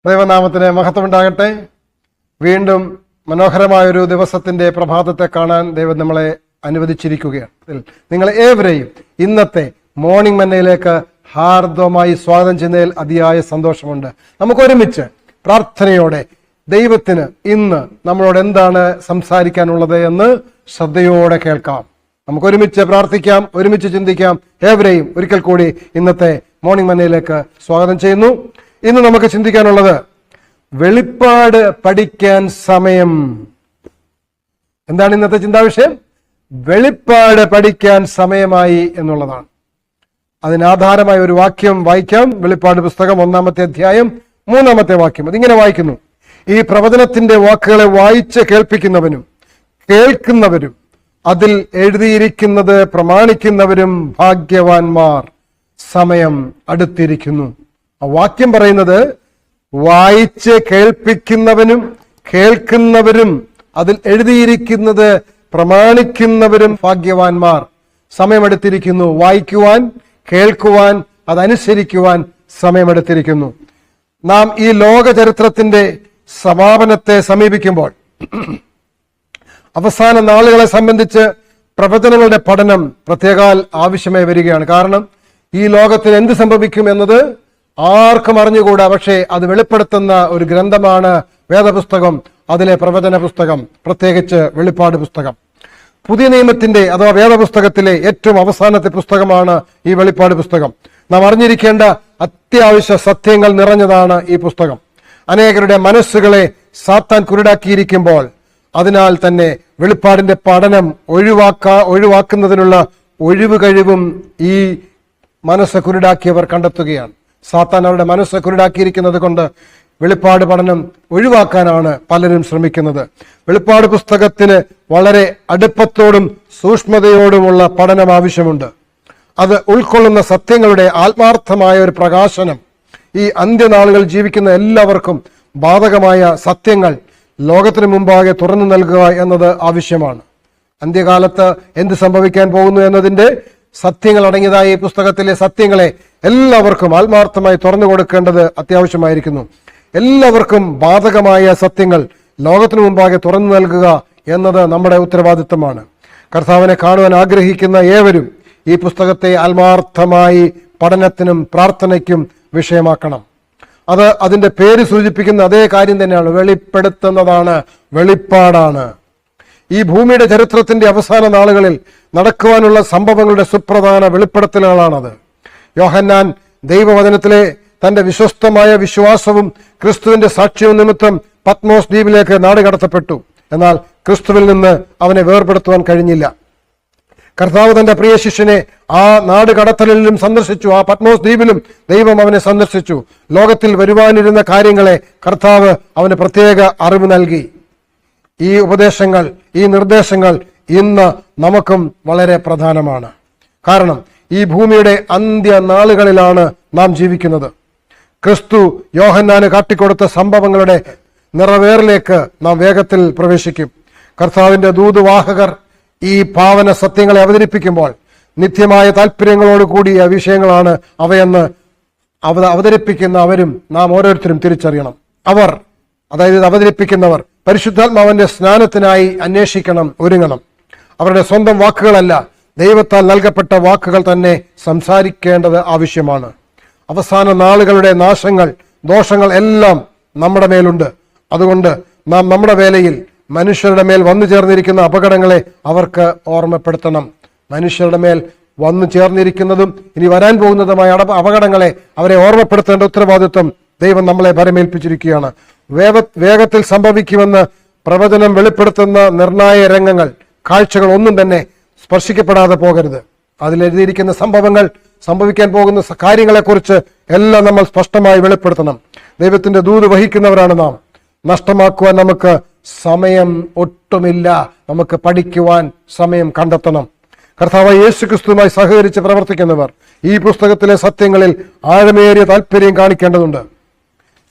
ദൈവനാമത്തിന് മഹത്വമുണ്ടാകട്ടെ. വീണ്ടും മനോഹരമായൊരു ദിവസത്തിന്റെ പ്രഭാതത്തെ കാണാൻ ദൈവം നമ്മളെ അനുവദിച്ചിരിക്കുകയാണ്. നിങ്ങൾ ഏവരെയും ഇന്നത്തെ മോർണിംഗ് മന്നയിലേക്ക് ഹാർദവമായി സ്വാഗതം ചെയ്യുന്നതിൽ അതിയായ സന്തോഷമുണ്ട്. നമുക്ക് ഒരുമിച്ച് പ്രാർത്ഥനയോടെ ദൈവത്തിന് ഇന്ന് നമ്മളോട് എന്താണ് സംസാരിക്കാനുള്ളത് എന്ന് ശ്രദ്ധയോടെ കേൾക്കാം. നമുക്ക് ഒരുമിച്ച് പ്രാർത്ഥിക്കാം, ഒരുമിച്ച് ചിന്തിക്കാം. ഏവരെയും ഒരിക്കൽ കൂടി ഇന്നത്തെ മോർണിംഗ് മന്നയിലേക്ക് സ്വാഗതം ചെയ്യുന്നു. ഇന്ന് നമുക്ക് ചിന്തിക്കാനുള്ളത് വെളിപ്പാട് പഠിക്കാൻ സമയം. എന്താണ് ഇന്നത്തെ ചിന്താവിഷയം? വെളിപ്പാട് പഠിക്കാൻ സമയമായി എന്നുള്ളതാണ്. അതിനാധാരമായ ഒരു വാക്യം വായിക്കാം. വെളിപ്പാട് പുസ്തകം 1-ാമത്തെ അധ്യായം 3-ാമത്തെ വാക്യം. അതിങ്ങനെ വായിക്കുന്നു: ഈ പ്രവചനത്തിന്റെ വാക്കുകളെ വായിച്ച് കേൾപ്പിക്കുന്നവനും കേൾക്കുന്നവരും അതിൽ എഴുതിയിരിക്കുന്നത് പ്രമാണിക്കുന്നവരും ഭാഗ്യവാന്മാർ, സമയം അടുത്തിരിക്കുന്നു. ആ വാക്യം പറയുന്നത് വായിച്ച് കേൾപ്പിക്കുന്നവനും കേൾക്കുന്നവരും അതിൽ എഴുതിയിരിക്കുന്നത് പ്രമാണിക്കുന്നവരും ഭാഗ്യവാന്മാർ, സമയമെടുത്തിരിക്കുന്നു. വായിക്കുവാൻ, കേൾക്കുവാൻ, അതനുസരിക്കുവാൻ സമയമെടുത്തിരിക്കുന്നു. നാം ഈ ലോക ചരിത്രത്തിന്റെ സമാപനത്തെ സമീപിക്കുമ്പോൾ അവസാന നാളുകളെ സംബന്ധിച്ച് പ്രവചനങ്ങളുടെ പഠനം പ്രത്യേകാൽ ആവശ്യമായി വരികയാണ്. കാരണം ഈ ലോകത്തിന് എന്ത് സംഭവിക്കും എന്നത് ആർക്കും അറിഞ്ഞുകൂടാ. പക്ഷേ അത് വെളിപ്പെടുത്തുന്ന ഒരു ഗ്രന്ഥമാണ് വേദപുസ്തകം, അതിലെ പ്രവചന പുസ്തകം, പ്രത്യേകിച്ച് വെളിപ്പാട് പുസ്തകം. പുതിയ നിയമത്തിന്റെ അഥവാ വേദപുസ്തകത്തിലെ ഏറ്റവും അവസാനത്തെ പുസ്തകമാണ് ഈ വെളിപ്പാട് പുസ്തകം. നാം അറിഞ്ഞിരിക്കേണ്ട അത്യാവശ്യ സത്യങ്ങൾ നിറഞ്ഞതാണ് ഈ പുസ്തകം. അനേകരുടെ മനസ്സുകളെ സാത്താൻ കുരുടാക്കിയിരിക്കുമ്പോൾ അതിനാൽ തന്നെ വെളിപ്പാടിന്റെ പഠനം ഒഴിവാക്കുന്നതിനുള്ള ഒഴിവ് കഴിവും ഈ മനസ്സ് കുരുടാക്കിയവർ കണ്ടെത്തുകയാണ്. സാത്താൻ അവരുടെ മനസ്സ് കുരുടാക്കിയിരിക്കുന്നത് കൊണ്ട് വെളിപ്പാട് പഠനം ഒഴിവാക്കാനാണ് പലരും ശ്രമിക്കുന്നത്. വെളിപ്പാട് പുസ്തകത്തിന് വളരെ അടുപ്പത്തോടും സൂക്ഷ്മതയോടുമുള്ള പഠനം ആവശ്യമുണ്ട്. അത് ഉൾക്കൊള്ളുന്ന സത്യങ്ങളുടെ ആത്മാർത്ഥമായ ഒരു പ്രകാശനം ഈ അന്ത്യനാളുകൾ ജീവിക്കുന്ന എല്ലാവർക്കും ബാധകമായ സത്യങ്ങൾ ലോകത്തിന് മുമ്പാകെ തുറന്നു നൽകുക എന്നത് ആവശ്യമാണ്. അന്ത്യകാലത്ത് എന്ത് സംഭവിക്കാൻ പോകുന്നു എന്നതിന്റെ സത്യങ്ങൾ അടങ്ങിയതായ ഈ പുസ്തകത്തിലെ സത്യങ്ങളെ എല്ലാവർക്കും ആത്മാർത്ഥമായി തുറന്നു കൊടുക്കേണ്ടത് അത്യാവശ്യമായിരിക്കുന്നു. എല്ലാവർക്കും ബാധകമായ സത്യങ്ങൾ ലോകത്തിനു മുമ്പാകെ തുറന്നു നൽകുക എന്നത് നമ്മുടെ ഉത്തരവാദിത്തമാണ്. കർത്താവിനെ കാണുവാൻ ആഗ്രഹിക്കുന്ന ഏവരും ഈ പുസ്തകത്തെ ആത്മാർത്ഥമായി പഠനത്തിനും പ്രാർത്ഥനയ്ക്കും വിഷയമാക്കണം. അത് അതിന്റെ പേര് സൂചിപ്പിക്കുന്ന അതേ കാര്യം തന്നെയാണ്, വെളിപ്പെടുത്തുന്നതാണ്, വെളിപ്പാടാണ്. ഈ ഭൂമിയുടെ ചരിത്രത്തിന്റെ അവസാന നാളുകളിൽ നടക്കുവാനുള്ള സംഭവങ്ങളുടെ സുപ്രധാന വെളിപ്പെടുത്തലുകളാണത്. യോഹന്നാൻ ദൈവവചനത്തിലെ തന്റെ വിശ്വസ്തമായ വിശ്വാസവും ക്രിസ്തുവിന്റെ സാക്ഷ്യവും നിമിത്തം പത്മോസ് ദ്വീപിലേക്ക് നാടുകടത്തപ്പെട്ടു. എന്നാൽ ക്രിസ്തുവിൽ നിന്ന് അവനെ വേർപെടുത്തുവാൻ കഴിഞ്ഞില്ല. കർത്താവ് തന്റെ പ്രിയ ശിഷ്യനെ ആ നാട് കടത്തലിലും സന്ദർശിച്ചു. ആ പത്മോസ് ദ്വീപിലും ദൈവം അവനെ സന്ദർശിച്ചു. ലോകത്തിൽ വരുവാനിരുന്ന കാര്യങ്ങളെ കർത്താവ് അവന് പ്രത്യേക അറിവ് നൽകി. ഈ ഉപദേശങ്ങൾ, ഈ നിർദ്ദേശങ്ങൾ ഇന്ന് നമുക്കും വളരെ പ്രധാനമാണ്. കാരണം ഈ ഭൂമിയുടെ അന്ത്യനാളുകളിലാണ് നാം ജീവിക്കുന്നത്. ക്രിസ്തു യോഹന്നാന് കാട്ടിക്കൊടുത്ത സംഭവങ്ങളുടെ നിറവേറിലേക്ക് നാം വേഗത്തിൽ പ്രവേശിക്കും. കർത്താവിന്റെ ദൂതുവാഹകർ ഈ പാവന സത്യങ്ങളെ അവതരിപ്പിക്കുമ്പോൾ നിത്യമായ താല്പര്യങ്ങളോട് കൂടിയ വിഷയങ്ങളാണ് അവയെന്ന് അവതരിപ്പിക്കുന്ന അവരും നാം ഓരോരുത്തരും തിരിച്ചറിയണം. അവർ, അതായത് അവതരിപ്പിക്കുന്നവർ, പരിശുദ്ധാത്മാവിന്റെ സ്നാനത്തിനായി അന്വേഷിക്കണം, ഒരുങ്ങണം. അവരുടെ സ്വന്തം വാക്കുകളല്ല, ദൈവത്താൽ നൽകപ്പെട്ട വാക്കുകൾ തന്നെ സംസാരിക്കേണ്ടത് ആവശ്യമാണ്. അവസാന നാളുകളുടെ നാശങ്ങൾ, ദോഷങ്ങൾ എല്ലാം നമ്മുടെ മേലുണ്ട്. അതുകൊണ്ട് നാം നമ്മുടെ വേലയിൽ മനുഷ്യരുടെ മേൽ വന്നു ചേർന്നിരിക്കുന്ന അപകടങ്ങളെ അവർക്ക് ഓർമ്മപ്പെടുത്തണം. മനുഷ്യരുടെ മേൽ വന്നു ചേർന്നിരിക്കുന്നതും ഇനി വരാൻ പോകുന്നതുമായ അപകടങ്ങളെ അവരെ ഓർമ്മപ്പെടുത്തേണ്ട ഉത്തരവാദിത്വം ദൈവം നമ്മളെ ഭരമേൽപ്പിച്ചിരിക്കുകയാണ്. വേഗത്തിൽ സംഭവിക്കുമെന്ന് പ്രവചനം വെളിപ്പെടുത്തുന്ന നിർണായക രംഗങ്ങൾ, കാഴ്ചകൾ ഒന്നും തന്നെ സ്പർശിക്കപ്പെടാതെ പോകരുത്. അതിലെഴുതിയിരിക്കുന്ന സംഭവങ്ങൾ, സംഭവിക്കാൻ പോകുന്ന കാര്യങ്ങളെക്കുറിച്ച് എല്ലാം നമ്മൾ സ്പഷ്ടമായി വെളിപ്പെടുത്തണം. ദൈവത്തിന്റെ ദൂത് വഹിക്കുന്നവരാണ് നാം. നഷ്ടമാക്കുവാൻ നമുക്ക് സമയം ഒട്ടുമില്ല. നമുക്ക് പഠിക്കുവാൻ സമയം കണ്ടെത്തണം. കർത്താവായ യേശു ക്രിസ്തുവുമായി സഹകരിച്ച് പ്രവർത്തിക്കുന്നവർ ഈ പുസ്തകത്തിലെ സത്യങ്ങളിൽ ആഴമേറിയ താല്പര്യം കാണിക്കേണ്ടതുണ്ട്.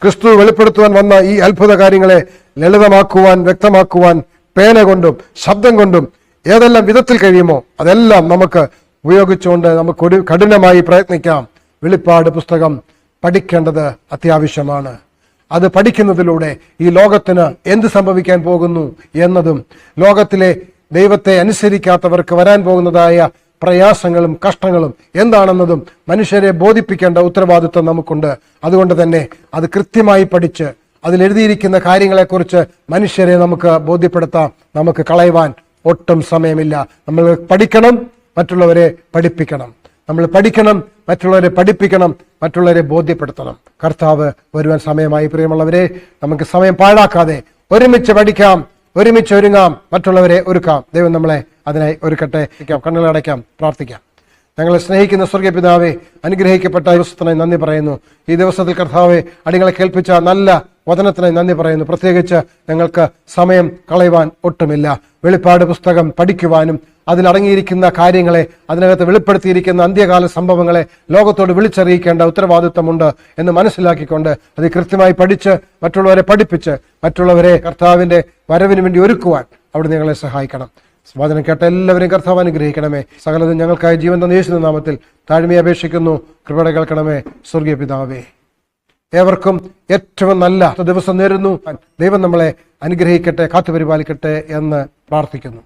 ക്രിസ്തു വെളിപ്പെടുത്തുവാൻ വന്ന ഈ അത്ഭുത കാര്യങ്ങളെ ലളിതമാക്കുവാൻ, വ്യക്തമാക്കുവാൻ പേന കൊണ്ടും ശബ്ദം കൊണ്ടും ഏതെല്ലാം വിധത്തിൽ കഴിയുമോ അതെല്ലാം നമുക്ക് ഉപയോഗിച്ചുകൊണ്ട് നമുക്ക് കഠിനമായി പ്രയത്നിക്കാം. വെളിപ്പാട് പുസ്തകം പഠിക്കേണ്ടത് അത്യാവശ്യമാണ്. അത് പഠിക്കുന്നതിലൂടെ ഈ ലോകത്തിന് എന്ത് സംഭവിക്കാൻ പോകുന്നു എന്നതും ലോകത്തിലെ ദൈവത്തെ അനുസരിക്കാത്തവർക്ക് വരാൻ പോകുന്നതായ പ്രയാസങ്ങളും കഷ്ടങ്ങളും എന്താണെന്നതും മനുഷ്യരെ ബോധിപ്പിക്കേണ്ട ഉത്തരവാദിത്വം നമുക്കുണ്ട്. അതുകൊണ്ട് തന്നെ അത് കൃത്യമായി പഠിച്ച് അതിലെഴുതിയിരിക്കുന്ന കാര്യങ്ങളെക്കുറിച്ച് മനുഷ്യരെ നമുക്ക് ബോധ്യപ്പെടുത്താം. നമുക്ക് കളയുവാൻ ഒട്ടും സമയമില്ല. നമ്മൾ പഠിക്കണം, മറ്റുള്ളവരെ പഠിപ്പിക്കണം. നമ്മൾ പഠിക്കണം, മറ്റുള്ളവരെ പഠിപ്പിക്കണം, മറ്റുള്ളവരെ ബോധ്യപ്പെടുത്തണം. കർത്താവ് വരുവാൻ സമയമായി. പ്രിയമുള്ളവരെ, നമുക്ക് സമയം പാഴാക്കാതെ ഒരുമിച്ച് പഠിക്കാം, ഒരുമിച്ച് ഒരുങ്ങാം, മറ്റുള്ളവരെ ഒരുക്കാം. ദൈവം നമ്മളെ അതിനായി ഒരുക്കട്ടെ. കണ്ണുകളടയ്ക്കാം, പ്രാർത്ഥിക്കാം. ഞങ്ങളെ സ്നേഹിക്കുന്ന സ്വർഗീയ പിതാവേ, അനുഗ്രഹിക്കപ്പെട്ട ദിവസത്തിനായി നന്ദി പറയുന്നു. ഈ ദിവസത്തിൽ കർത്താവെ അടികളെ കേൾപ്പിച്ച നല്ല വചനത്തിനായി നന്ദി പറയുന്നു. പ്രത്യേകിച്ച് ഞങ്ങൾക്ക് സമയം കളയുവാൻ ഒട്ടുമില്ല. വെളിപ്പാട് പുസ്തകം പഠിക്കുവാനും അതിലടങ്ങിയിരിക്കുന്ന കാര്യങ്ങളെ, അതിനകത്ത് വെളിപ്പെടുത്തിയിരിക്കുന്ന അന്ത്യകാല സംഭവങ്ങളെ ലോകത്തോട് വിളിച്ചറിയിക്കേണ്ട ഉത്തരവാദിത്വമുണ്ട് എന്ന് മനസ്സിലാക്കിക്കൊണ്ട് അത് കൃത്യമായി പഠിച്ച് മറ്റുള്ളവരെ പഠിപ്പിച്ച് മറ്റുള്ളവരെ കർത്താവിന്റെ വരവിന് വേണ്ടി ഒരുക്കുവാൻ അവിടെ ഞങ്ങളെ സഹായിക്കണം. വചനം കേട്ട എല്ലാവരെയും കർത്താവ് അനുഗ്രഹിക്കണമേ. സകലതും ഞങ്ങൾക്കായി ജീവൻ തന്ന യേശുവിന്റെ നാമത്തിൽ താഴ്മയെ അപേക്ഷിക്കുന്നു. കൃപയുടെ കേൾക്കണമേ സ്വർഗീയ പിതാവേ. ഏവർക്കും ഏറ്റവും നല്ല ദിവസം നേരുന്നു. ദൈവം നമ്മളെ അനുഗ്രഹിക്കട്ടെ, കാത്തുപരിപാലിക്കട്ടെ എന്ന് പ്രാർത്ഥിക്കുന്നു.